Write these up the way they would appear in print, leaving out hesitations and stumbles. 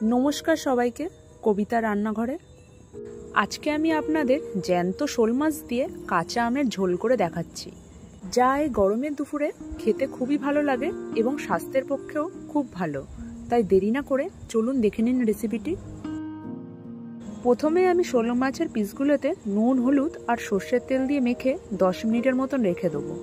নমস্কার সবাইকে, কবিতা রান্নাঘরে। আজকে আমি আপনাদের জ্যান্ত শোল মাছ দিয়ে কাঁচা আমের ঝোল করে দেখাচ্ছি, যা এই গরমের দুপুরে খেতে খুবই ভালো লাগে এবং স্বাস্থ্যের পক্ষেও খুব ভালো। তাই দেরি না করে চলুন দেখে নিন রেসিপিটি। প্রথমে আমি শোল মাছের পিসগুলোতে নুন, হলুদ আর সর্ষের তেল দিয়ে মেখে 10 মিনিটের মতন রেখে দেবো।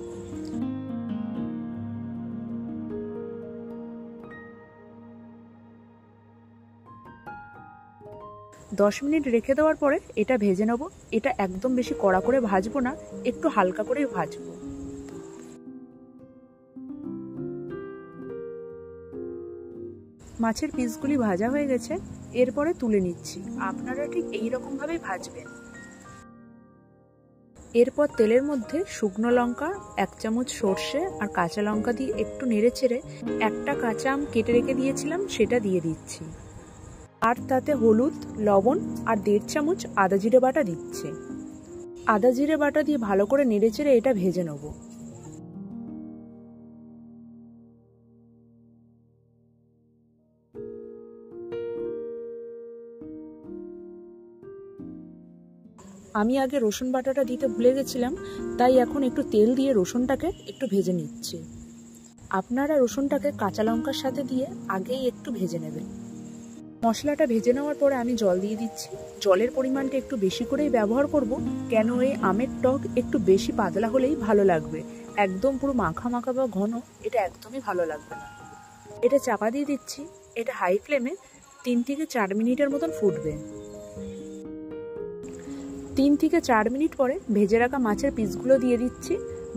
দশ মিনিট রেখে দেওয়ার পরে এটা ভেজে নেব। এটা একদম বেশি কড়া করে ভাজবো না, একটু হালকা করে ভাজবো। মাছের পিসগুলি ভাজা হয়ে গেছে, এরপরে তুলে নিচ্ছি। আপনারা ঠিক এই রকম ভাবে ভাজবেন। এরপর তেলের মধ্যে শুকনো লঙ্কা, 1 চামচ সর্ষে আর কাঁচা লঙ্কা দিয়ে একটু নেড়ে চেড়ে একটা কাঁচা আম কেটে রেখে দিয়েছিলাম সেটা দিয়ে দিচ্ছি। আর তাতে হলুদ, লবণ আর 1.5 চামচ আদা জিরে বাটা দিচ্ছি। আদা জিরে বাটা দিয়ে ভালো করে নেড়েচেড়ে এটা ভেজে নেব। আমি আগে রসুন বাটাটা দিতে ভুলে গেছিলাম, তাই এখন একটু তেল দিয়ে রসুনটাকে একটু ভেজে নিচ্ছি। আপনারা রসুনটাকে কাঁচা লঙ্কার সাথে দিয়ে আগেই একটু ভেজে নেবেন। মশলাটা ভেজে নেওয়ার পরে আমি জল দিয়ে দিচ্ছি। জলের পরিমাণটা একটু বেশি করেই ব্যবহার করব, কেন এই আমের টক একটু বেশি পাতলা হলেই ভালো লাগবে। একদম পুরো মাখা মাখা বা ঘন এটা একদমই ভালো লাগবে না। এটা চাপা দিয়ে দিচ্ছি। এটা হাই ফ্লেমে 3 থেকে 4 মিনিটের মতন ফুটবে। 3 থেকে 4 মিনিট পরে ভেজে রাখা মাছের পিসগুলো দিয়ে দিচ্ছি।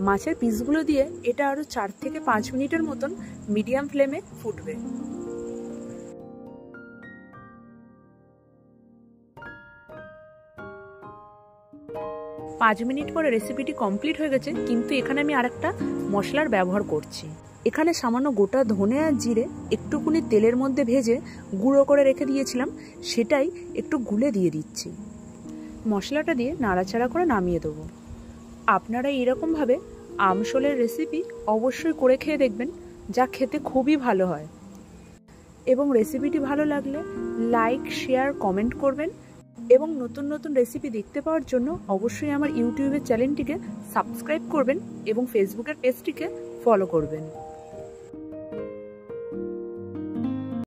মাছের পিসগুলো দিয়ে এটা আরও 4 থেকে 5 মিনিটের মতন মিডিয়াম ফ্লেমে ফুটবে। পাঁচ মিনিট পরে রেসিপিটি কমপ্লিট হয়ে গেছে, কিন্তু এখানে আমি আরেকটা মশলার ব্যবহার করছি। এখানে সামান্য গোটা ধনে আর জিরে একটুকুনি তেলের মধ্যে ভেজে গুঁড়ো করে রেখে দিয়েছিলাম, সেটাই একটু গুলে দিয়ে দিচ্ছি। মশলাটা দিয়ে নাড়াচাড়া করে নামিয়ে দেবো। আপনারা এরকমভাবে আমশোলের রেসিপি অবশ্যই করে খেয়ে দেখবেন, যা খেতে খুবই ভালো হয়। এবং রেসিপিটি ভালো লাগলে লাইক, শেয়ার, কমেন্ট করবেন। এবং নতুন নতুন রেসিপি দেখতে পাওয়ার জন্য অবশ্যই আমার ইউটিউবের চ্যানেলটিকে সাবস্ক্রাইব করবেন এবং ফেসবুকের পেজটিকে ফলো করবেন।